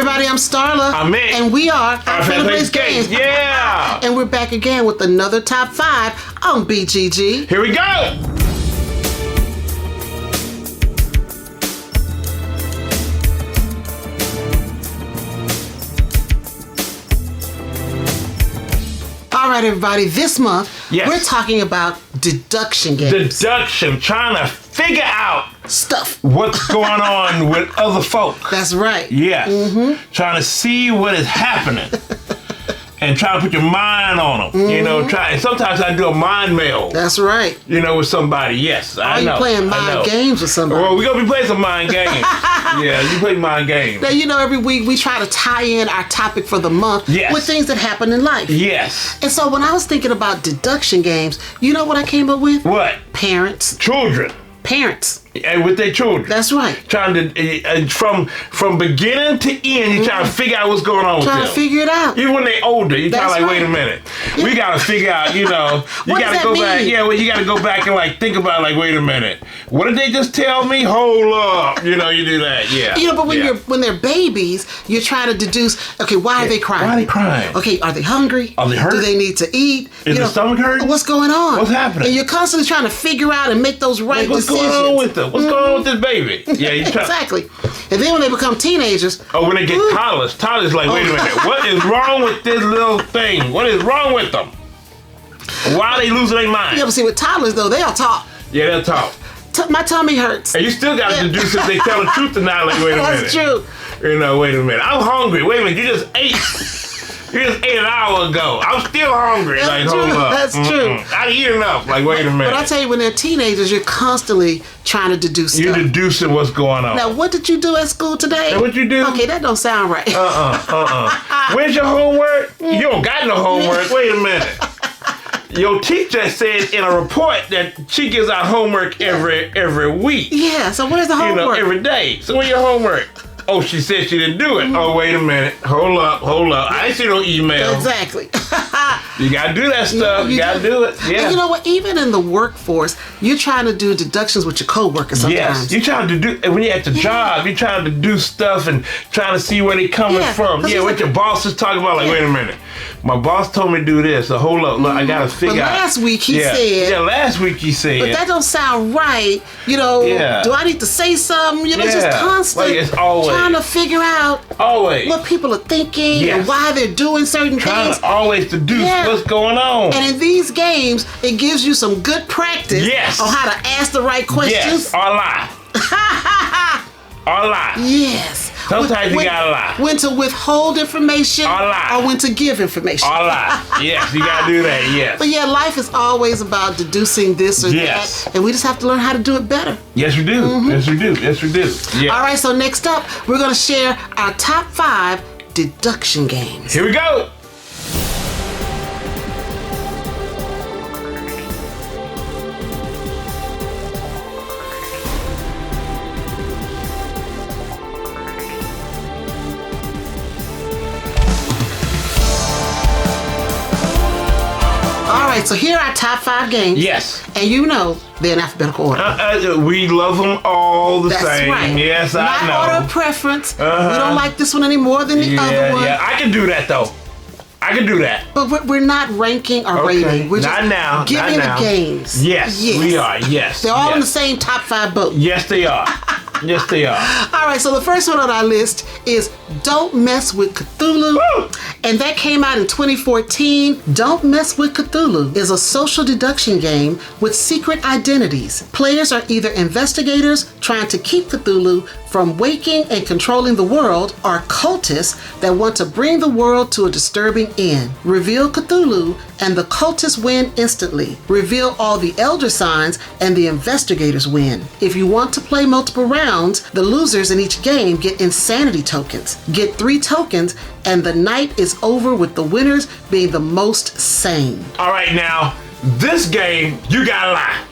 everybody, I'm Starla. I'm Mick. And we are Our Family Plays Games. Yeah! And we're back again with another Top 5 on BGG. Here we go! All right, everybody, this month, Yes. we're talking about deduction games. Deduction, trying to figure out Stuff. what's going on with other folk. That's right. Yes. Trying to see what is happening. And try to put your mind on them. You know, sometimes I do a mind meld. That's right. You know, with somebody. Yes, I know. Are you playing mind games with somebody? Well, we're going to be playing some mind games. Yeah, you play mind games. Now, you know, every week we try to tie in our topic for the month with things that happen in life. Yes. And so when I was thinking about deduction games, you know what I came up with? What? Parents. Children. Parents. And with their children. That's right. Trying to, from beginning to end, you're trying to figure out what's going on with them. Trying to figure it out. Even when they're older, you're kind of like, wait a minute. We got to figure out, you know, you got to go back. Yeah, well, you got to go back and like think about like, wait a minute. What did they just tell me? Hold up. You know, you do that. Yeah. You know, but when they're babies, you're trying to deduce, okay, why are they crying? Why are they crying? Okay, are they hungry? Are they hurt? Do they need to eat? Is the stomach hurt? What's going on? What's happening? And you're constantly trying to figure out and make those right what's decisions. Going on with them? What's going on with this baby? Yeah, you try. Exactly. And then when they become teenagers. Oh, when they get toddlers like, wait a minute, what is wrong with this little thing? What is wrong with them? Why are they losing their mind? Yeah, but see, with toddlers though, they'll talk. Yeah, they'll talk. My tummy hurts. And you still got to deduce if they tell the truth or not. Like, wait a minute. That's true. You know, wait a minute. I'm hungry. Wait a minute. You just ate. You just ate an hour ago. I'm still hungry. That's like, true. hold up. That's true. I eat enough. Like, wait a minute. But I tell you, when they're teenagers, you're constantly trying to deduce stuff. You're deducing what's going on. Now, what did you do at school today? And what you do? Okay, that don't sound right. Where's your homework? You don't got no homework. Wait a minute. Your teacher said in a report that she gives out homework every week. Yeah, so where's the homework? You know, every day. So where's your homework? Oh, she said she didn't do it. Oh, wait a minute. Hold up. I ain't see no email. Exactly. You gotta do that stuff. You gotta do it. Yeah. And you know what? Even in the workforce, you're trying to do deductions with your coworkers sometimes. Yes. You're trying to do, when you're at the job, you're trying to do stuff and trying to see where they coming from. Yeah, what your boss is talking about. Like, wait a minute. My boss told me to do this. So hold up. Look, I gotta figure out. Last week he said. Yeah, last week he said. But that don't sound right. You know, do I need to say something? You know, it's just constant. Like it's always. Trying to figure out what people are thinking and why they're doing certain things. Trying to always deduce what's going on. And in these games, it gives you some good practice on how to ask the right questions. Yes, or lie. Or lie. Yes. Sometimes you gotta lie. When to withhold information or lie. Or when to give information. Or lie. Yes, you gotta do that, yes. But yeah, life is always about deducing this or that. And we just have to learn how to do it better. Yes, we do. Yes, we do. Yes, we do. Yeah. All right, so next up, we're going to share our top 5 deduction games. Here we go. All right, so here are our top 5 games. Yes. And you know they're in alphabetical order. We love them all the same. That's right. Yes, I know. Not order of preference. We don't like this one any more than the other one. Yeah, I can do that though. I can do that. But we're not ranking or rating. We're just giving the games. Yes, we are. Yes. They're all in the same top 5 boat. Yes, they are. Yes, they are. All right, so the first one on our list is Don't Mess with Cthulhu. Woo! And that came out in 2014. Don't Mess with Cthulhu is a social deduction game with secret identities. Players are either investigators trying to keep Cthulhu from waking and controlling the world, or cultists that want to bring the world to a disturbing end. Reveal Cthulhu and the cultists win instantly. Reveal all the elder signs and the investigators win. If you want to play multiple rounds, the losers in each game get insanity tokens. Get 3 tokens and the night is over with the winners being the most sane. All right, now, this game, you gotta lie.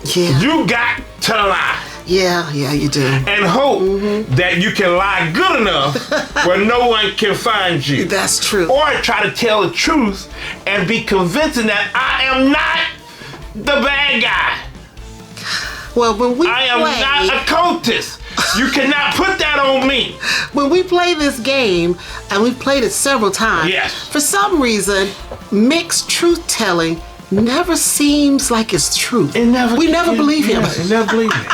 Yeah. You got to lie. Yeah, you do. And hope that you can lie good enough where no one can find you. That's true. Or try to tell the truth and be convincing that I am not the bad guy. Well, when we I am not a cultist. You cannot put that on me. When we play this game, and we've played it several times, Yes. for some reason, mixed truth-telling never seems like it's truth. We never believe him. Never believe me.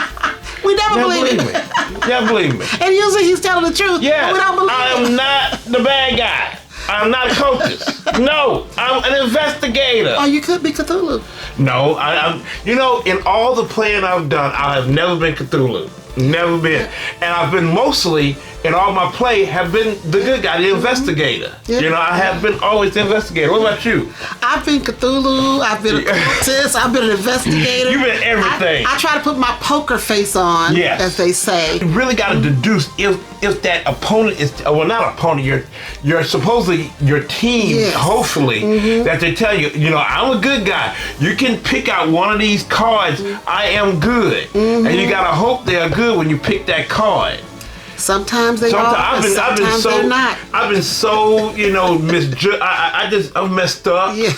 We never believe him. Never believe me. And usually he's telling the truth. Yeah, But we don't believe I him. am not the bad guy. I'm not a cultist. No, I'm an investigator. Oh, you could be Cthulhu. No, I'm. You know, in all the playing I've done, I have never been Cthulhu. Never been. And I've been mostly, in all my play, have been the good guy, the investigator. Yeah. You know, I have been always the investigator. What about you? I've been Cthulhu, I've been a cultist, I've been an investigator. You've been everything. I try to put my poker face on, Yes. as they say. You really got to deduce if that opponent is, well, not opponent, you're supposedly your team, Yes. hopefully, that they tell you, you know, I'm a good guy. You can pick out one of these cards, I am good. And you got to hope they are good when you pick that card. Sometimes they are, and sometimes they're not. I've been so, you know, I'm messed up. Yeah.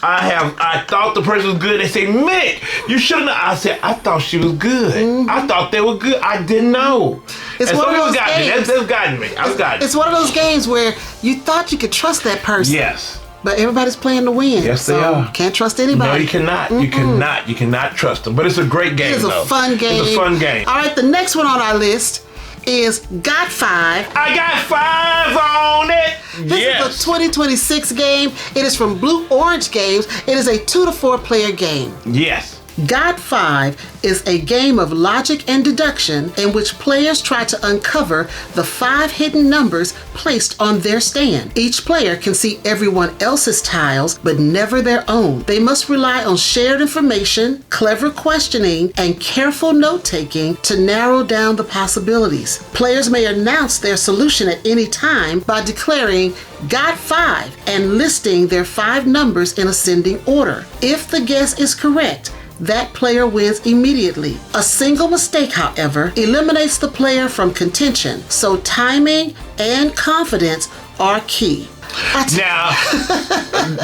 I thought the person was good. They say, Mick, you shouldn't have. I said, I thought she was good. I thought they were good. I didn't know. It's and one of those got games. me. They've gotten me. I've gotten It's one of those games where you thought you could trust that person. Yes. But everybody's playing to win. Yes, so they are. Can't trust anybody. No, you cannot. You cannot trust them. But it's a great game, It is though. a fun game. It's a fun game. All right, the next one on our list is Got 5. I got 5 on it. This is a 2026 game. It is from Blue Orange Games. It is a 2 to 4 player game. Yes. Got 5 is a game of logic and deduction in which players try to uncover the 5 hidden numbers placed on their stand. Each player can see everyone else's tiles, but never their own. They must rely on shared information, clever questioning, and careful note-taking to narrow down the possibilities. Players may announce their solution at any time by declaring Got 5 and listing their 5 numbers in ascending order. If the guess is correct, that player wins immediately. A single mistake, however, eliminates the player from contention, so timing and confidence are key. Now,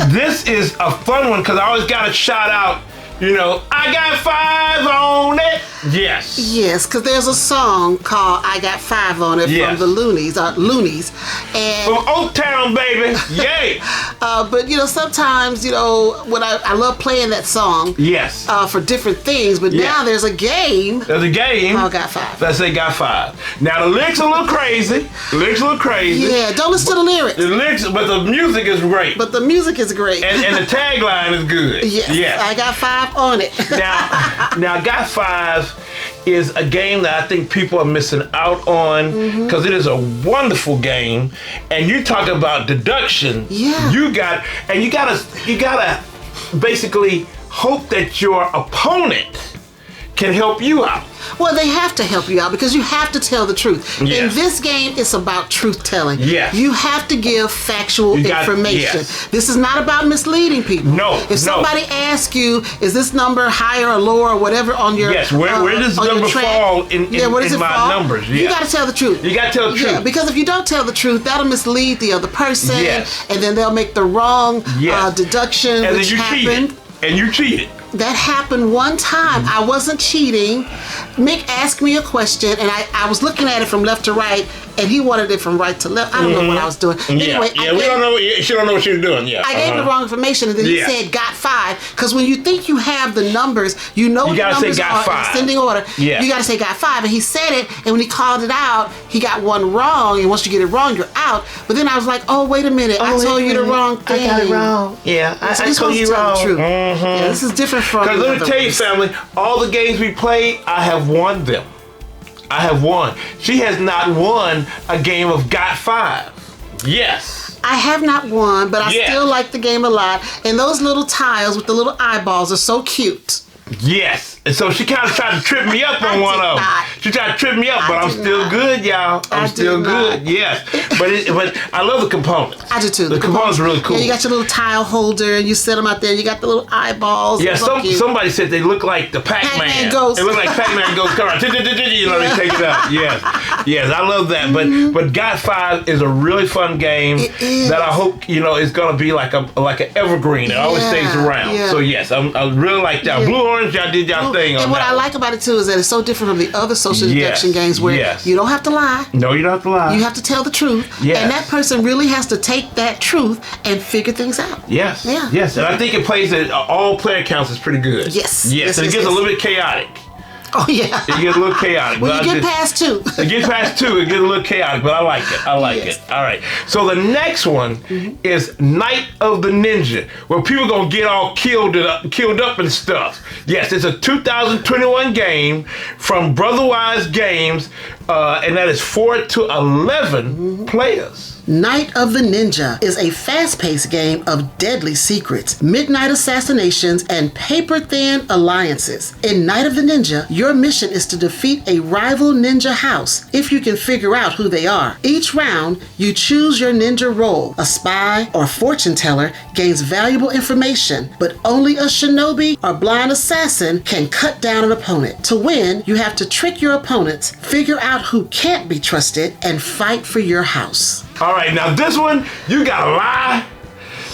this is a fun one because I always got to shout out, you know, I got 5 on it. Yes. Yes, because there's a song called I Got 5 on It Yes. from the Loonies. And From Oak Town, baby. Yay. but, you know, sometimes, you know, when I love playing that song Yes. for different things, but Yeah. now there's a game There's a game. called Got 5. Let's say got 5. Now, the lyrics are a little crazy. Yeah, don't listen to the lyrics. The lyrics, but the music is great. But the music is great. And the tagline is good. Yes, I got 5 on it. Now, Got 5 is a game that I think people are missing out on because it is a wonderful game. And you talk about deduction. Yeah. You gotta basically hope that your opponent can help you out. Well, they have to help you out because you have to tell the truth. Yeah. In this game, it's about truth telling. Yes. You have to give factual information. yes. This is not about misleading people. No, If somebody asks you, is this number higher or lower or whatever on your Yes, where does on your number track, fall in where does it my fall? numbers? You Yeah. got to tell the truth. You gotta tell the truth. Yeah, because if you don't tell the truth, that'll mislead the other person, Yes. and then they'll make the wrong Yes. deduction, And which then you happened. cheated. And you cheated. That happened one time. I wasn't cheating. Mick asked me a question, and I was looking at it from left to right, and he wanted it from right to left. I don't know what I was doing. Anyway, Yeah, we don't know. She don't know what she was doing. Yeah. I gave him the wrong information, and then he Yeah. said got 5. Because when you think you have the numbers, you know You the gotta say numbers got are in 5. ascending order. Yeah. You got to say got 5. And he said it, and when he called it out, he got one wrong. And once you get it wrong, you're out. But then I was like, oh, wait a minute. I told you the wrong thing. I got it wrong. Yeah, So I you're told supposed you to tell wrong. the truth. Yeah, this is different from Because the let me other tell you, ones. family, all the games we played, I have won them. I have won. She has not won a game of Got 5. Yes. I have not won, but I Yeah. still like the game a lot. And those little tiles with the little eyeballs are so cute. Yes. And so she kind of tried to trip me up on I one did of them. not. She tried to trip me up, I but I'm did still not. good, y'all. I'm I still did good. not. Yes. But I love the components. I do too. The components are really cool. Yeah, you got your little tile holder and you set them out there. You got the little eyeballs. Yeah, It's so cute. somebody said they look like the Pac-Man. Pac-Man ghost. They look like Pac-Man ghost. Come on, you know, they take it out. Yes, I love that. But Got 5 is a really fun game It is. that I hope is going to be like an evergreen. It always Yeah, stays around. yeah. So yes, I really like that. Yeah. Blue Orange, y'all did y'all Oh, thing on And what that I like about it too is that it's so different from the other social deduction games where you don't have to lie. No, you don't have to lie. You have to tell the truth. Yes. And that person really has to take that truth and figure things out. Yes. Yeah. Yes. And I think it plays at all player counts is pretty good. Yes. Yes. And it gets a little bit chaotic. Oh, yeah. It gets a little chaotic. Well, you get past 2. It gets past 2. It gets a little chaotic, but I like it. I like it. All right. So the next one is Night of the Ninja, where people going to get all killed up and stuff. Yes, it's a 2021 game from Brotherwise Games, and that is 4 to 11 players. Night of the Ninja is a fast-paced game of deadly secrets, midnight assassinations, and paper-thin alliances. In Night of the Ninja, your mission is to defeat a rival ninja house if you can figure out who they are. Each round, you choose your ninja role. A spy or fortune teller gains valuable information, but only a shinobi or blind assassin can cut down an opponent. To win, you have to trick your opponents, figure out who can't be trusted, and fight for your house. All right, now this one, you gotta lie.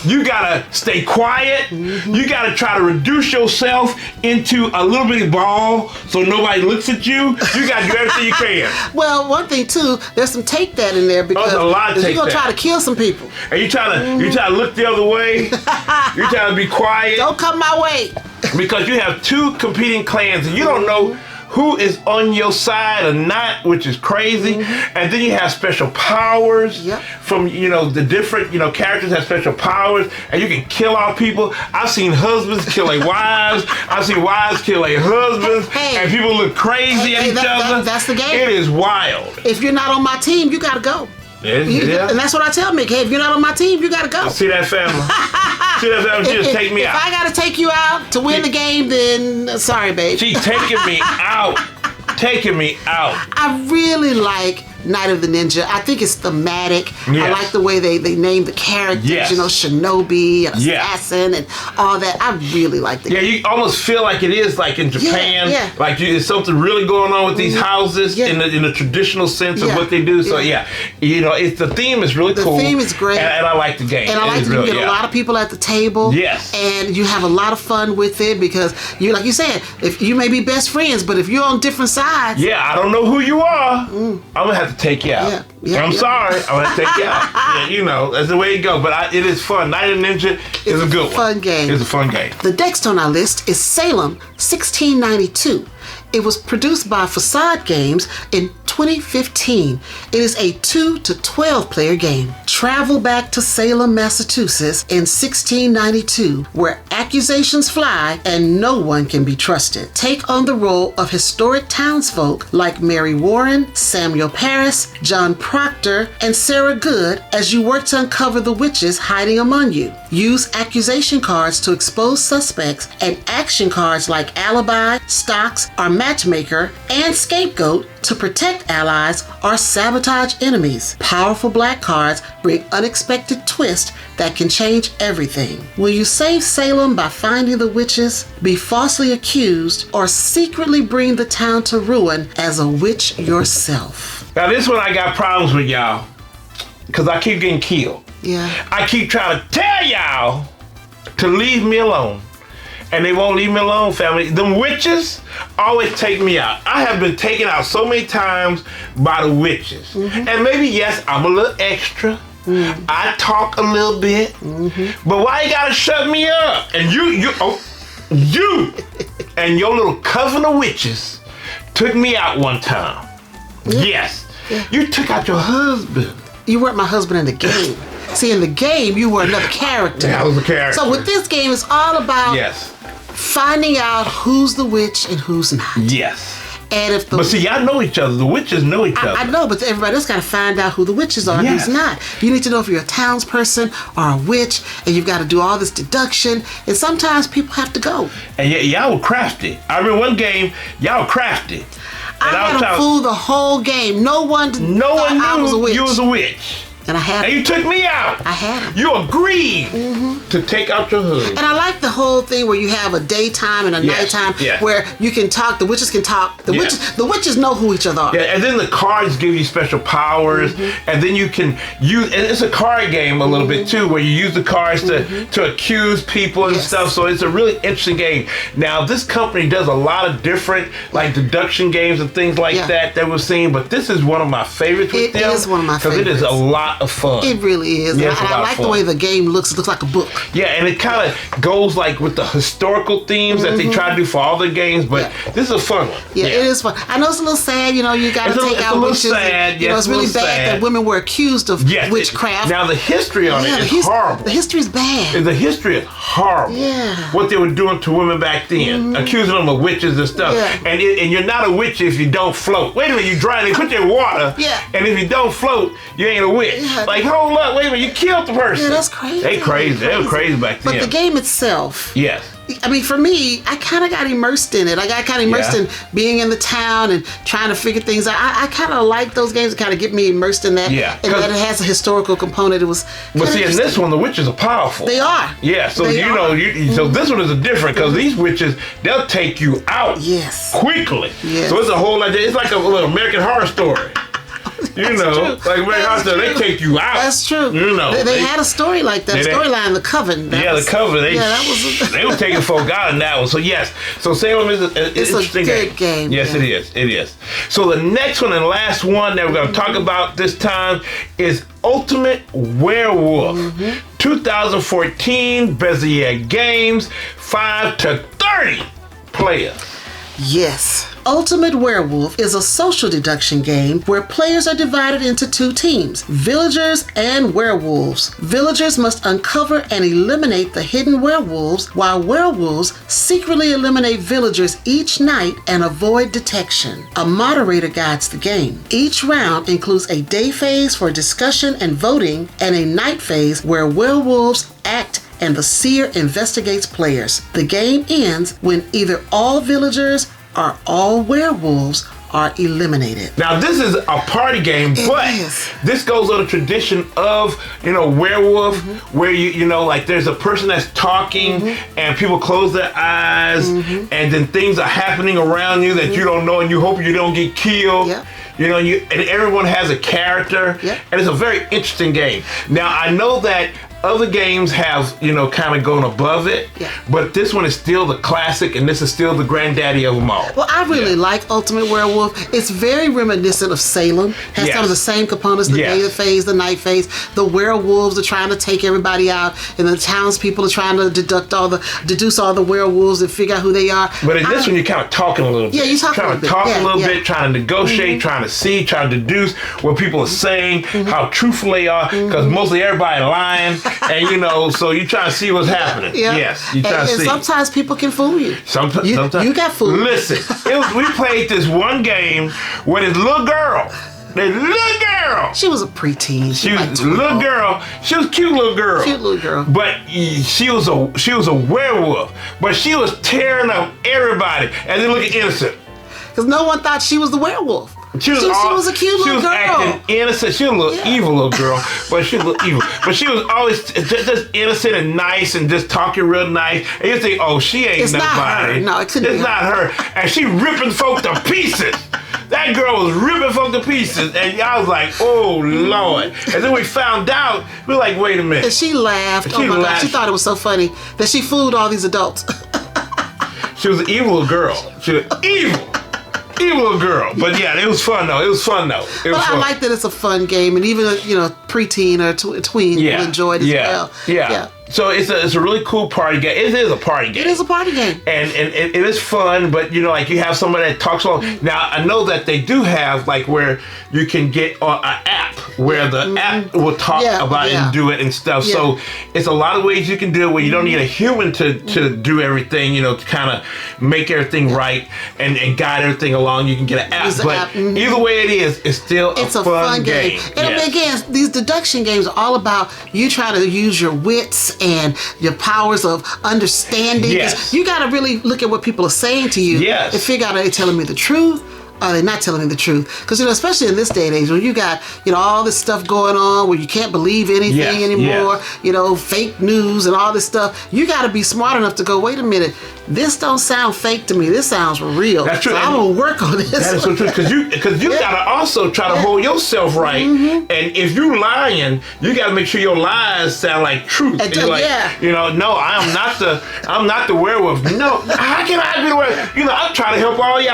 You gotta stay quiet. You gotta try to reduce yourself into a little bitty ball so nobody looks at you. You gotta do everything you can. Well, one thing too, there's some take that in there because there's a lot of you're take gonna that. try to kill some people. And you try to look the other way. You try to be quiet. Don't come my way. Because you have 2 competing clans and you don't know who is on your side or not, which is crazy. And then you have special powers from, the different, characters have special powers and you can kill all people. I've seen husbands kill their wives. I've seen wives kill their husbands. And people look crazy at each other. That's the game. It is wild. If you're not on my team, you gotta go. And that's what I tell Mick. Hey, if you're not on my team, you gotta go. See that family? See that family? She just take me out. If I gotta take you out to win the game, then sorry, babe. She's taking me out. Taking me out. I really like Night of the Ninja. I think it's thematic. Yes. I like the way they name the characters, Yes. shinobi, assassin, and all that. I really like the game. You almost feel like it is like in Japan. Like there's something really going on with these houses in the traditional sense of what they do. So it's the theme is really cool. The theme is great. And I like the game. And I like that you get a lot of people at the table. Yes. And you have a lot of fun with it because like you said, if you may be best friends, but if you're on different sides. Yeah, I don't know who you are. I'm gonna have to take you out. I'm sorry. I'm gonna take you out. That's the way it goes. But it is fun. Night of Ninja is a good one. Fun game. It's a fun game. The next on our list is Salem 1692. It was produced by Facade Games in 2015. It is a 2 to 12 player game. Travel back to Salem, Massachusetts in 1692, where accusations fly and no one can be trusted. Take on the role of historic townsfolk like Mary Warren, Samuel Parris, John Proctor, and Sarah Good as you work to uncover the witches hiding among you. Use accusation cards to expose suspects and action cards like Alibi, Stocks, or Matchmaker, and Scapegoat to protect allies or sabotage enemies. Powerful black cards bring unexpected twists that can change everything. Will you save Salem by finding the witches, be falsely accused, or secretly bring the town to ruin as a witch yourself? Now this one I got problems with y'all because I keep getting killed. Yeah. I keep trying to tell y'all to leave me alone. And they won't leave me alone, family. Them witches always take me out. I have been taken out so many times by the witches. And maybe, yes, I'm a little extra. I talk a little bit. But why you gotta shut me up? And you and your little cousin of witches took me out one time. Yes. You took out your husband. You weren't my husband in the game. See, in the game, you were another character. Yeah, I was a character. So with this game, it's all about finding out who's the witch and who's not. Yes. And if but see, y'all know each other. The witches know each other. I know, but everybody else got to find out who the witches are and who's not. You need to know if you're a townsperson or a witch, and you've got to do all this deduction. And sometimes people have to go. And y'all were crafty. I remember one game, y'all were crafty. And I had a fool the whole game. No one knew I was a witch. You was a witch. And I had And you took me out. I had him. You agreed to take out your hood. And I like the whole thing where you have a daytime and a nighttime where you can talk. The witches can talk. The witches know who each other are. Yeah, and then the cards give you special powers, and then you can use. And it's a card game a little bit too, where you use the cards to accuse people and stuff. So it's a really interesting game. Now this company does a lot of different like deduction games and things like that we've seen, but this is one of my favorites with them. It is one of my favorites. Because it is a lot of fun. It really is. Yeah, and I like the way the game looks. It looks like a book. Yeah, and it kind of goes like with the historical themes that they try to do for all the games, but this is a fun one. Yeah, it is fun. I know it's a little sad, you got to take out witches. Sad. It's really bad that women were accused of witchcraft. Now the history on it is horrible. The history is bad. The history is horrible. Yeah. What they were doing to women back then, accusing them of witches and stuff. Yeah. And you're not a witch if you don't float. Wait a minute, you dry, they put you in water. Yeah. And if you don't float, you ain't a witch. Yeah. Like, hold up, wait a minute, you killed the person. Yeah, that's crazy. They crazy. They were crazy back then. But the game itself. Yes. I mean, for me, I kind of got immersed in it. I got kind of immersed in being in the town and trying to figure things out. I kind of like those games that kind of get me immersed in that. Yeah. And that it has a historical component. It was. But see, in this one, the witches are powerful. They are. Yeah. So they are. So this one is a different because these witches, they'll take you out. Yes. Quickly. Yes. So it's a whole like it's like a little American Horror Story. Like American Horror Story, they take you out. That's true. They had a story like that. Storyline, The Coven. The Coven. They were taking folk out in that one. So yes. So Salem is an interesting good game. Yes, it is. It is. So the next one and last one that we're going to talk about this time is Ultimate Werewolf. 2014 Bezier Games, 5 to 30 players. Yes. Ultimate Werewolf is a social deduction game where players are divided into two teams, villagers and werewolves. Villagers must uncover and eliminate the hidden werewolves, while werewolves secretly eliminate villagers each night and avoid detection. A moderator guides the game. Each round includes a day phase for discussion and voting and a night phase where werewolves act and the seer investigates players. The game ends when either all villagers or all werewolves are eliminated. Now this is a party game, but this goes on the tradition of werewolf, where you like there's a person that's talking and people close their eyes and then things are happening around you that you don't know and you hope you don't get killed. Yep. And everyone has a character, and it's a very interesting game. Now I know that other games have, kind of gone above it, but this one is still the classic, and this is still the granddaddy of them all. Well, I really like Ultimate Werewolf. It's very reminiscent of Salem. Has some of the same components, the day phase, the night phase. The werewolves are trying to take everybody out, and the townspeople are trying to deduce all the werewolves and figure out who they are. But in this one, you're kind of talking a little bit. Yeah, you're talking a little bit, trying to negotiate, trying to see, trying to deduce what people are saying, how truthful they are, because mostly everybody lying. And so you try to see what's happening. Yes, you try to see. Sometimes people can fool you. Sometimes you got fooled. Listen, we played this one game where this little girl. She was a preteen. She was a little girl. She was a cute little girl. Cute little girl. But she was a werewolf. But she was tearing up everybody, and then look at innocent. Because no one thought she was the werewolf. She was a cute little girl. She was acting innocent. She was a little evil little girl, but she was a little evil. But she was always just innocent and nice and just talking real nice. And you think, oh, she ain't nobody. Not her. No, it couldn't be. It's not her. And she ripping folk to pieces. That girl was ripping folk to pieces. And I was like, oh, Lord. And then we found out, we were like, wait a minute. And she laughed. Oh, my God. She thought it was so funny that she fooled all these adults. She was an evil little girl. She was evil little girl. But yeah, it was fun though. I like that it's a fun game, and even preteen or tween will enjoy it as well. Yeah. So it's a really cool party game. It is a party game. It is a party game. And it is fun, but like you have somebody that talks along. Now I know that they do have like where you can get an app where the app will talk about it and do it and stuff. Yeah. So it's a lot of ways you can do it where you don't need a human to do everything, to kind of make everything right and guide everything along. You can get an app. But either way it is, it's still a fun game. And again, these deduction games are all about you trying to use your wits and your powers of understanding. Yes. You got to really look at what people are saying to you and figure out, are they telling me the truth? are they not telling me the truth? Because, especially in this day and age, when you got, all this stuff going on where you can't believe anything anymore, fake news and all this stuff, you got to be smart enough to go, wait a minute, this don't sound fake to me. This sounds real. That's true. So I'm going to work on this. That is so true. Because you got to also try to hold yourself right. And if you lying, you got to make sure your lies sound like truth. And you're like, no, I'm not the werewolf. No, how can I be the werewolf? I'm trying to help all y'all.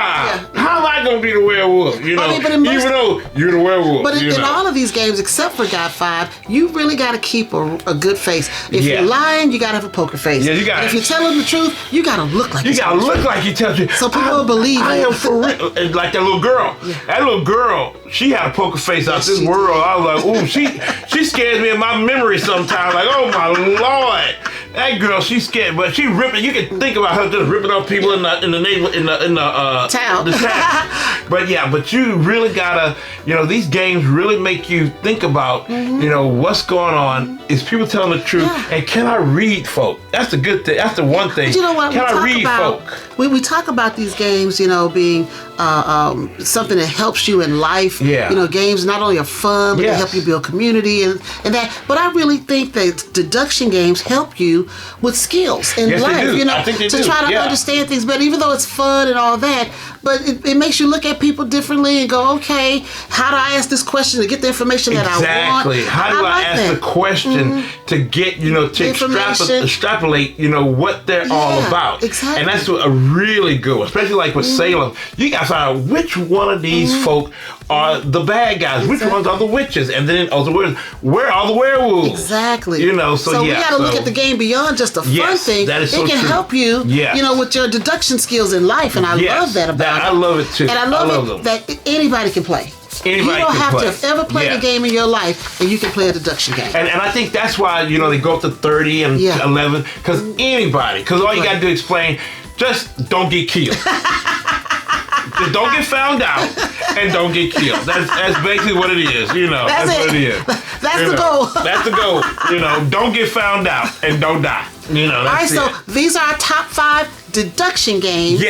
How am I going to be the werewolf? Even though you're the werewolf. But in all of these games, except for God 5, you really got to keep a good face. If you're lying, you got to have a poker face. Yeah, you got. If you're telling the truth, you got to look like you got to look like you tell the truth. So people will believe I am for real. Like that little girl. Yeah. That little girl, she had a poker face out this world. I was like, ooh, she scares me in my memory sometimes. Like, oh my Lord. That girl, she's scared, but she ripping. You can think about her just ripping up people in the neighborhood, in the town. The town. But you really gotta, these games really make you think about, what's going on. Is people telling the truth? Yeah. And can I read folk? That's the good thing. That's the one thing. But you know what? Can I read folk? We talk about these games, being something that helps you in life. Yeah. Games not only are fun, but they help you build community and that. But I really think that deduction games help you with skills in life. They do. I think they to try to understand things better, even though it's fun and all that. But it makes you look at people differently and go, okay, how do I ask this question to get the information that I want? Exactly. How do I ask the question to get, to extrapolate, what they're all about? Exactly. And that's a really good one, especially like with Salem. You got to find out which one of these folk are the bad guys, which ones are the witches, and then also where are the werewolves? Exactly. So we got to look at the game beyond just a fun thing. That is so it can true. help you, with your deduction skills in life, and I love that about it. I love it too. And I love it that anybody can play. You don't have to have ever played a game in your life, and you can play a deduction game. And I think that's why, they go up to 30 and 11, because all you got to do is explain, just don't get killed. Just don't get found out and don't get killed. That's basically what it is, That's what it is. That's the goal. That's the goal. Don't get found out and don't die. All right, so these are our top 5 deduction games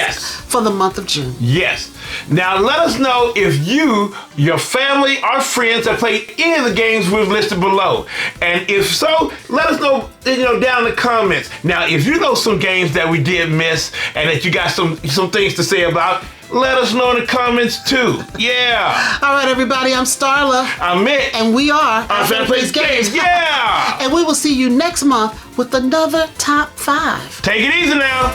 for the month of June. Yes. Now let us know if you, your family, or friends have played any of the games we've listed below. And if so, let us know, down in the comments. Now, if you know some games that we did miss and that you got some things to say about, let us know in the comments too. Yeah. All right, everybody. I'm Starla. I'm Mick. And we are Our Family Plays Games. Yeah. And we will see you next month with another top 5. Take it easy now.